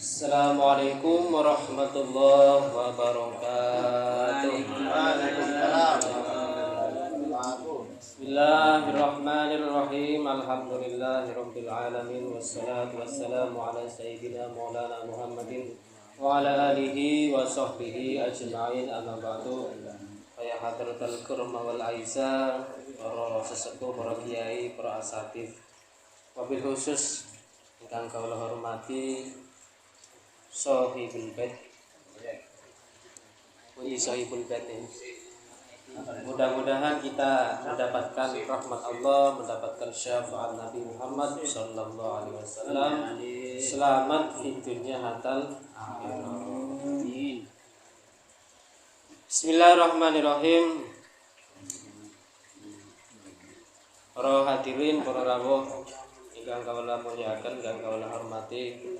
Assalamualaikum warahmatullahi wabarakatuh. Bismillahirrahmanirrahim. Alhamdulillahirabbil alamin wassalatu wassalamu ala sayyidina maulana Muhammadin wa ala alihi wa sahbihi ajma'in, amma ba'du. Ya hadratal kurma wal aiza, para sesepuh, para kiai, para asatidz, wabil khusus ingkang kawula hormati Sahibul Bait. Sahibul Bait ini. Mudah-mudahan kita mendapatkan rahmat Allah, mendapatkan syafaat Nabi Muhammad sallallahu alaihi wasallam. Selamat di dunia hatal amin. Bismillahirrahmanirrahim. Para hadirin, para rawuh ingkang kawula muliakan, ingkang kawula hormati.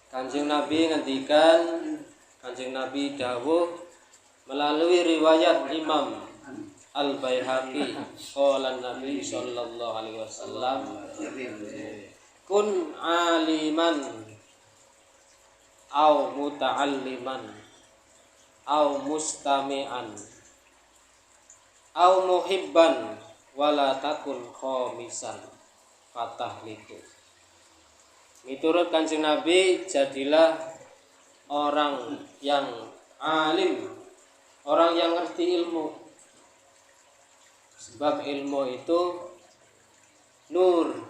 Kanjeng Nabi ngendikan, Kanjeng Nabi dawuh melalui riwayat Imam Al-Baihaqi, qala Nabi sallallahu alaihi wasallam, kun aliman au muta'alliman au mustami'an au muhibban wala takun khamisan fatahliku. Miturut Kanjeng Nabi, jadilah orang yang alim, orang yang ngerti ilmu. Sebab ilmu itu nur.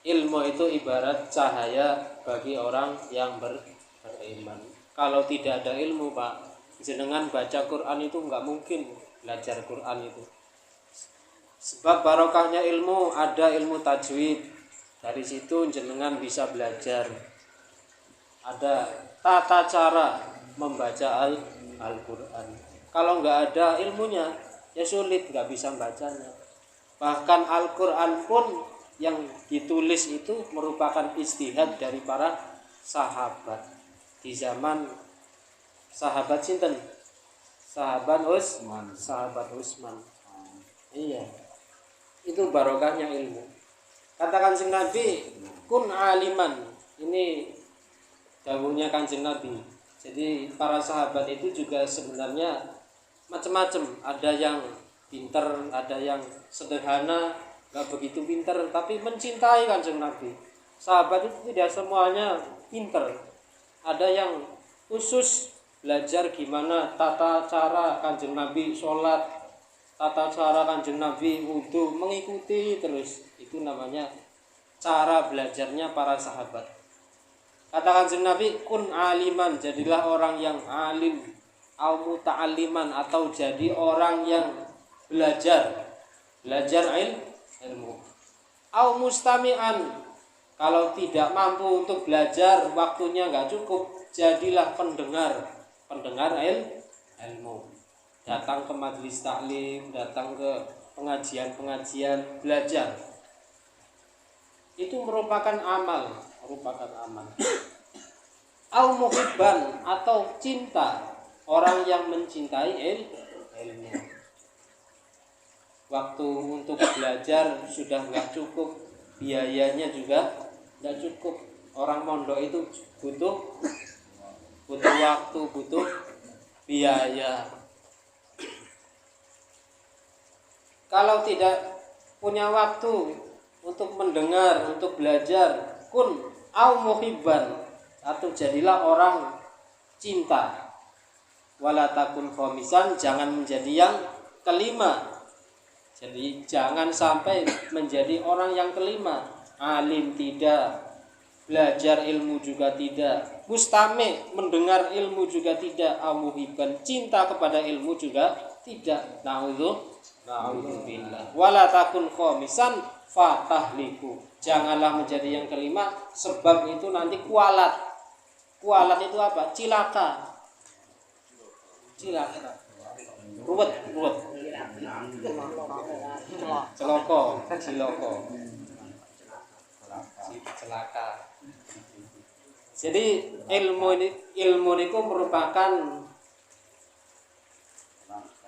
Ilmu itu ibarat cahaya bagi orang yang beriman. Kalau tidak ada ilmu, Pak, jenengan baca Quran itu enggak mungkin belajar Quran itu. Sebab barokahnya ilmu, ada ilmu tajwid. Dari situ jenengan bisa belajar. Ada tata cara membaca Al-Quran. Kalau nggak ada ilmunya, ya sulit, nggak bisa bacanya. Bahkan Al-Quran pun yang ditulis itu merupakan ijtihad dari para sahabat. Di zaman sahabat sinten? Sahabat Utsman. Iya. Itu barokahnya ilmu. Kata Kanjeng Nabi, kun aliman. Ini dawuhnya Kanjeng Nabi. Jadi para sahabat itu juga sebenarnya macam-macam. Ada yang pinter, ada yang sederhana, gak begitu pinter, tapi mencintai Kanjeng Nabi. Sahabat itu tidak semuanya pinter. Ada yang khusus belajar gimana tata cara Kanjeng Nabi sholat, tata cara Kanjeng Nabi wudu, mengikuti terus. Itu namanya cara belajarnya para sahabat. Kata Kanjeng Nabi, kun aliman, jadilah orang yang alim, au muta'alliman, atau jadi orang yang belajar ilmu. Au mustami'an, kalau tidak mampu untuk belajar, waktunya enggak cukup, jadilah pendengar ilmu. Datang ke majelis taklim, datang ke pengajian-pengajian, belajar. Itu merupakan amal. Au muhibban, atau cinta, orang yang mencintai ilmu. Waktu untuk belajar sudah enggak cukup, biayanya juga enggak cukup. Orang mondok itu butuh waktu, butuh biaya. Kalau tidak punya waktu untuk mendengar, untuk belajar, kun au muhibban, atau jadilah orang cinta. Wala takun khamisan, jangan menjadi yang kelima. Jadi jangan sampai menjadi orang yang kelima. Alim tidak, belajar ilmu juga tidak, mustami, mendengar ilmu juga tidak, au muhibban, cinta kepada ilmu juga tidak. Na'udzubillah. Wala takun khamisan fatahliku, janganlah menjadi yang kelima, sebab itu nanti kualat. Kualat itu apa? Cilaka. Ruwet. Celaka. Jadi ilmu itu merupakan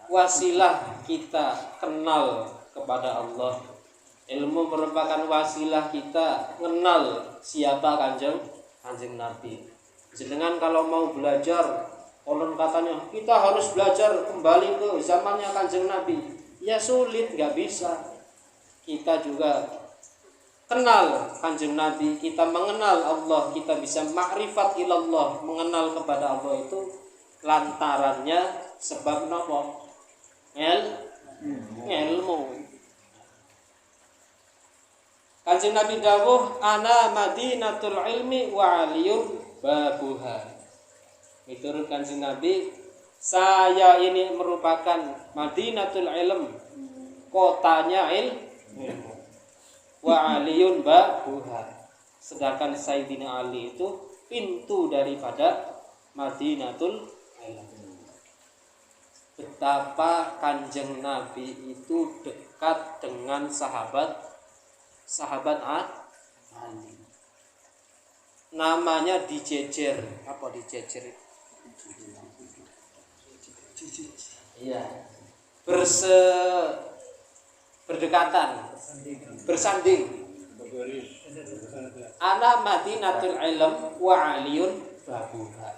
wasilah kita kenal kepada Allah. Ilmu merupakan wasilah kita kenal siapa Kanjeng Kanjeng Nabi. Jenengan kalau mau belajar, konon katanya kita harus belajar kembali ke zamannya Kanjeng Nabi. Ya sulit, nggak bisa. Kita juga kenal Kanjeng Nabi, kita mengenal Allah, kita bisa makrifat ilallah, mengenal kepada Allah itu lantarannya sebab napa? Ilmu. Kanjeng Nabi dawuh, ana madinatul ilmi wa aliyun babuha. Miturut Kanjeng Nabi, saya ini merupakan madinatul ilm, kotanya ilmu. Wa aliyun babuha. Sedangkan Sayyidina Ali itu pintu daripada madinatul ilm. Betapa Kanjeng Nabi itu dekat dengan sahabat Ali. Namanya dijejer. Apa dijejer? Iya. Berdekatan. Bersanding. Ana madinatul ilm wa aliyun babuha.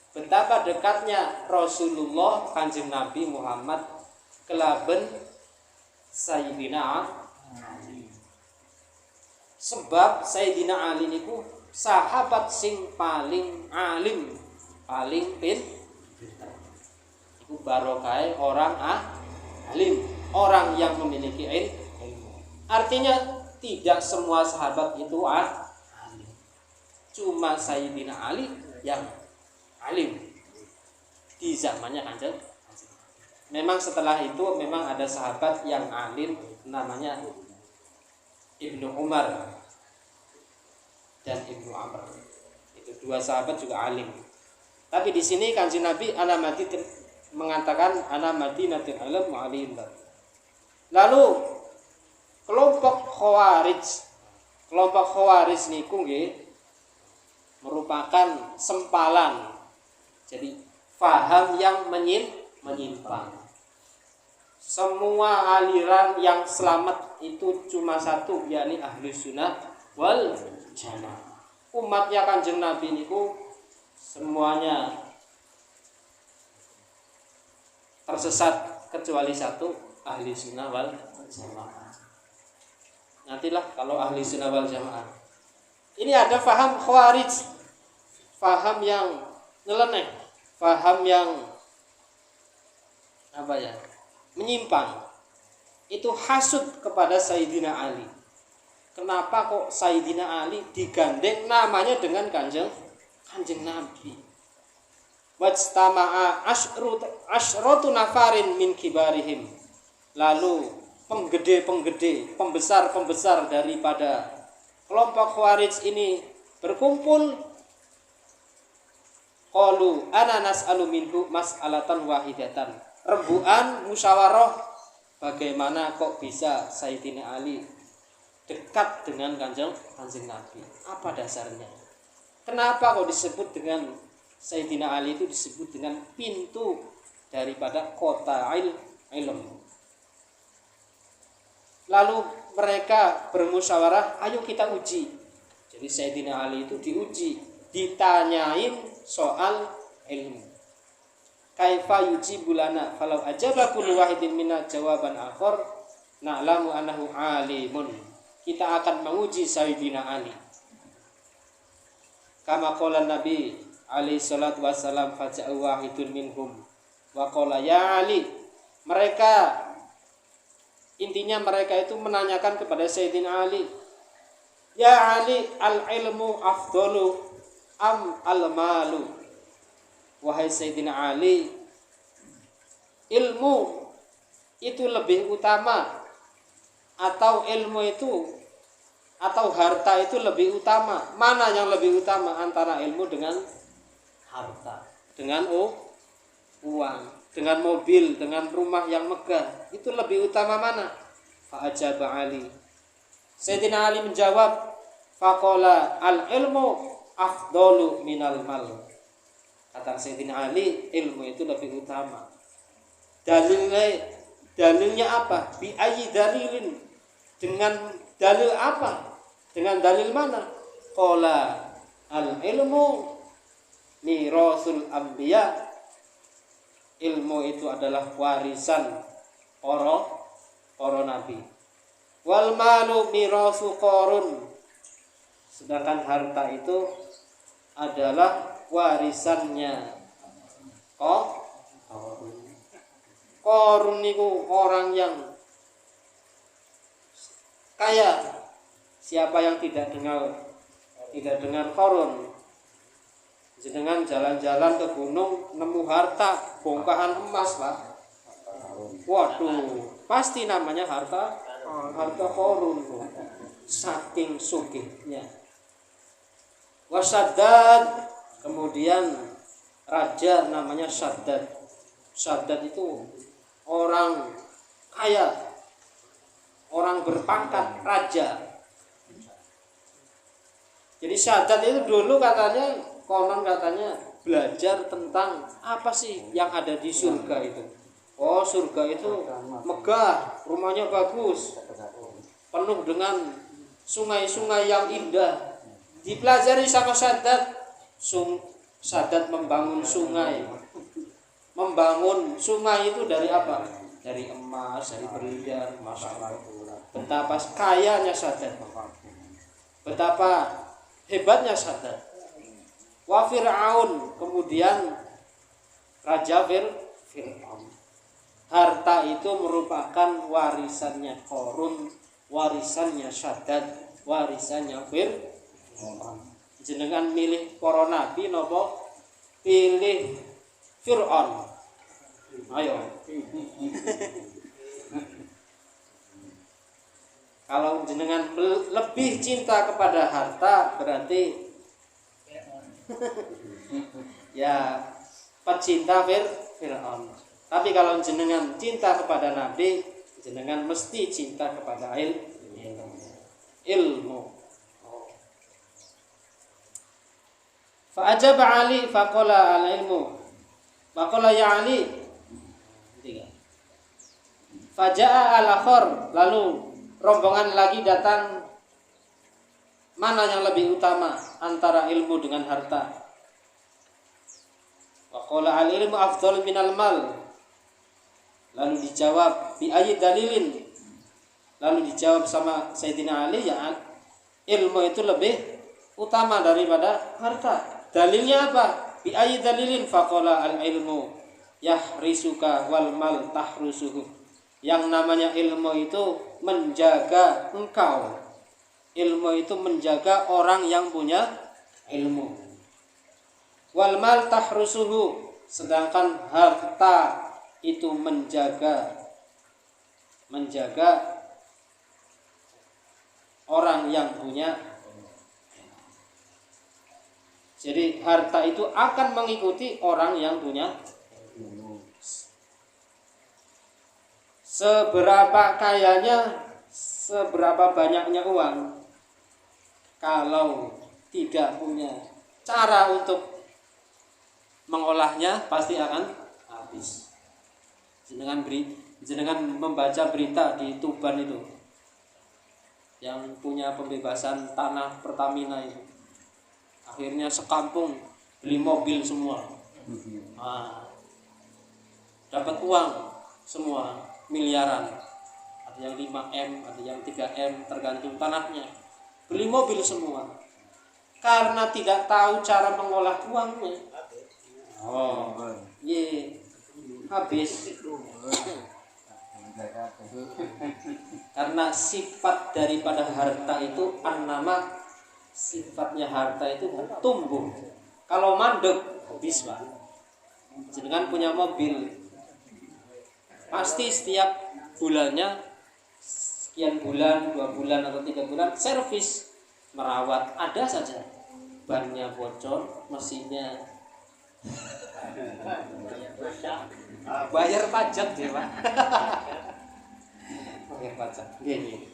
Betapa dekatnya Rasulullah Kanjeng Nabi Muhammad kelaben Sayyidina Ali. Sebab Sayyidina Ali niku sahabat sing paling alim, paling pintar. Iku barokah orang alim, orang yang memiliki ilmu. Artinya tidak semua sahabat itu alim. Cuma Sayyidina Ali yang alim di zamannya Kanjeng. Memang setelah itu memang ada sahabat yang alim namanya Ibnu Umar dan Ibnu Amr. Itu dua sahabat juga alim. Tapi di sini Kanjeng Nabi mengatakan ana madinatul ilm wa aliyun. Lalu kelompok Khawarij niku nggih merupakan sempalan. Jadi faham yang menyimpang. Semua aliran yang selamat itu cuma satu, yakni Ahlus Sunnah wal Jamaah. Umatnya Kanjeng Nabi niku semuanya tersesat kecuali satu, Ahli Sunnah wal Jamaah. Nantilah kalau Ahli Sunnah wal Jamaah. Ini ada faham Khawarij, faham yang nyeleneh, faham yang menyimpang. Itu hasud kepada Sayyidina Ali. Kenapa kok Sayyidina Ali digandeng namanya dengan Kanjeng Nabi? Wajtama'a asyratu nafarin min kibarihim. Lalu penggede-penggede, pembesar-pembesar daripada kelompok Khawarij ini berkumpul. Qalu ana nas'alu minhu mas'alatan wahidatan. Rembukan musyawarah, bagaimana kok bisa Sayyidina Ali dekat dengan Kanjeng Nabi? Apa dasarnya? Kenapa kok disebut dengan Sayyidina Ali itu disebut dengan pintu daripada kota ilm? Lalu mereka bermusyawarah, ayo kita uji. Jadi Sayyidina Ali itu diuji, ditanyain soal ilmu. Kaifa yujibu lana falau ajaba kullu wahidin minna jawaban akhar na'lamu annahu alimun. Kita akan menguji Sayyidina Ali. Kama qala Nabi alaihi salatu wassalam faja'u wahidun minhum wa qala ya Ali. Intinya mereka itu menanyakan kepada Sayyidina Ali, ya Ali, al-ilmu afdalu am al-malu? Wahai Sayyidina Ali, ilmu itu lebih utama atau harta itu lebih utama? Mana yang lebih utama antara ilmu dengan harta? Dengan uang, dengan mobil, dengan rumah yang megah, itu lebih utama mana? Fa'ajaba Ali. Sayyidina Ali menjawab, faqala al-ilmu afdalu minal mal. Kata Sayyidina Ali, ilmu itu lebih utama. Dalilnya apa? Bi ayyi dalilin? Dengan dalil apa? Dengan dalil mana? Qala Al ilmu mirasul anbiya, ilmu itu adalah warisan para nabi. Wal malu mirasu Qarun, sedangkan harta itu adalah warisannya Qarun. Qarun itu orang yang kaya. Siapa yang tidak dengar Qarun? Jenengan jalan-jalan ke gunung nemu harta bongkahan emas, Pak. Waduh, pasti namanya harta Qarun. Saking sugihnya. Wasaddad, kemudian raja namanya Saddad. Saddad itu orang kaya, orang berpangkat raja. Jadi Saddad itu dulu konon katanya belajar tentang apa sih yang ada di surga itu. Oh, surga itu megah, rumahnya bagus, penuh dengan sungai-sungai yang indah. Dipelajari sama Saddad. Saddad membangun sungai. Membangun sungai itu dari apa? Dari emas, dari berlian, Masya Allah. Betapa kayanya Saddad, betapa hebatnya Saddad. Wa Fir'aun, kemudian Raja Fir'aun. Harta itu merupakan warisannya Qarun, warisannya Saddad, warisannya Fir'aun. Jenengan milih para nabi napa pilih Fir'aun? Ayo. Kalau jenengan lebih cinta kepada harta, berarti ya pecinta Fir'aun. Tapi kalau jenengan cinta kepada nabi, jenengan mesti cinta kepada ilmu. Fa'ajab Ali faqala al-ilmu. Faqala ya Ali. Faja'a al-akhar, lalu rombongan lagi datang. Mana yang lebih utama antara ilmu dengan harta? Wa qala al-ilmu afdal minal mal. Lalu dijawab bi ayyi dalilin. Lalu dijawab sama Sayyidina Ali, ya ilmu itu lebih utama daripada harta. Dalilnya apa? Bi ayyi dalilin? Faqala al-ilmu yahrisuka wal mal tahrusuhu. Yang namanya ilmu itu menjaga engkau. Ilmu itu menjaga orang yang punya ilmu. Wal mal tahrusuhu, sedangkan harta itu menjaga orang yang punya. Jadi harta itu akan mengikuti orang yang punya. Seberapa kayanya, seberapa banyaknya uang, kalau tidak punya cara untuk mengolahnya pasti akan habis. Jenengan membaca berita di Tuban itu, yang punya pembebasan tanah Pertamina itu, akhirnya sekampung beli mobil semua. Dapat uang semua miliaran, ada yang 5M, ada yang 3M, tergantung tanahnya. Beli mobil semua karena tidak tahu cara mengolah uangnya. Habis. Karena sifat daripada harta itu annama, sifatnya harta itu tumbuh. Kalau mandek habis, Pak. Jenengan punya mobil, pasti setiap bulannya sekian bulan, 2 bulan atau 3 bulan servis, merawat. Ada saja bannya bocor, mesinnya bayar pajak ya, Pak. Bayar pajak. Gini.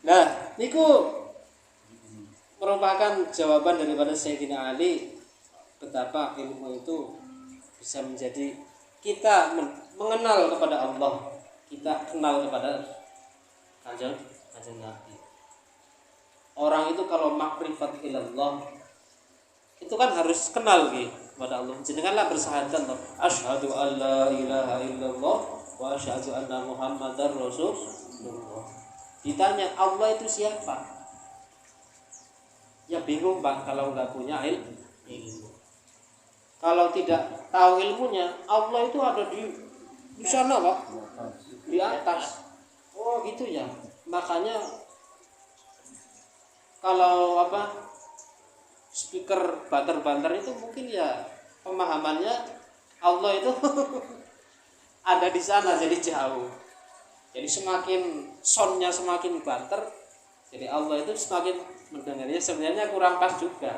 Nah, niku merupakan jawaban daripada Sayyidina Ali betapa ilmu itu bisa menjadi kita mengenal kepada Allah, kita kenal kepada kanjeng Nabi. Orang itu kalau makrifat ilallah, itu kan harus kenal kepada Allah. Jenenganlah bersahadat loh. Asyhadu an la ilaha illallah wa asyhadu anna Muhammadar Rasulullah. Ditanya Allah itu siapa? Ya bingung Pak kalau nggak punya ilmu. Kalau tidak tahu ilmunya, Allah itu ada di sana Pak, di atas. Oh gitu ya. Makanya kalau speaker banter-banter itu mungkin ya pemahamannya Allah itu ada di sana jadi jauh. Jadi semakin soundnya semakin banter, jadi Allah itu semakin mendengarnya. Sebenarnya kurang pas juga.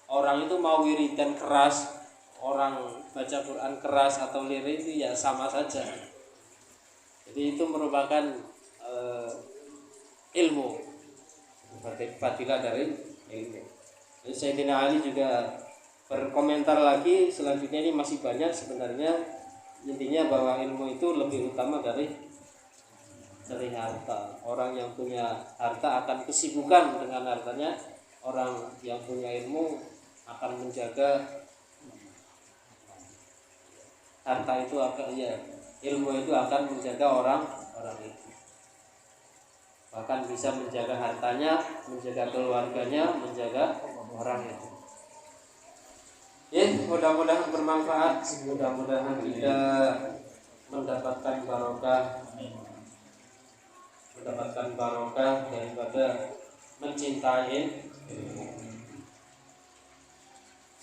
Orang itu mau wiridan keras, orang baca Quran keras atau lirik itu ya sama saja. Jadi itu merupakan ilmu, fadilah dari ilmu. Sayyidina Ali juga berkomentar lagi selanjutnya, ini masih banyak sebenarnya. Intinya bahwa ilmu itu lebih utama dari harta. Orang yang punya harta akan kesibukan dengan hartanya. Orang yang punya ilmu akan menjaga harta itu ilmu itu akan menjaga orang itu. Bahkan bisa menjaga hartanya, menjaga keluarganya, menjaga orang itu. Mudah-mudahan bermanfaat, mudah-mudahan kita mendapatkan barokah daripada mencintai.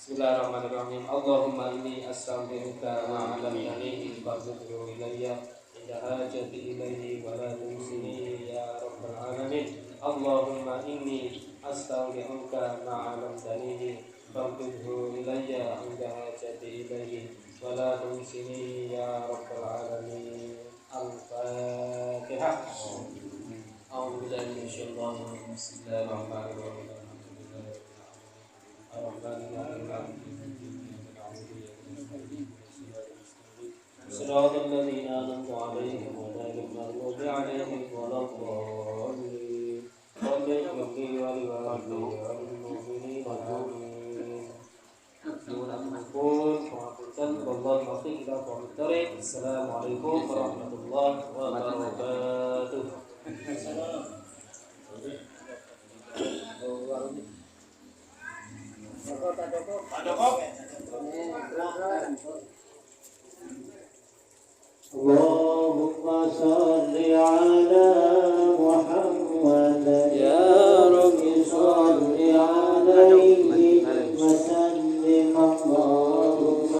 Bismillahirrahmanirrahim. Allahumma inni as'aluka ma 'allamtani fardhu ilayya inda hajati ilayhi wa la tunsini ya rabbal alamin. Allahumma inni as'aluka ma 'allamtani fardhu ilayya inda hajati ilayhi wa la tunsini ya rabbal alamin. Al-Fatihah. A'udzu billahi minasyaitonir rajim. Bismillahirrahmanirrahim. صراط الذين أنعمت عليهم غير المغضوب عليهم ولا الضالين والمؤمنين Assalamualaikum warahmatullahi wabarakatuh. Allahumma shalli ala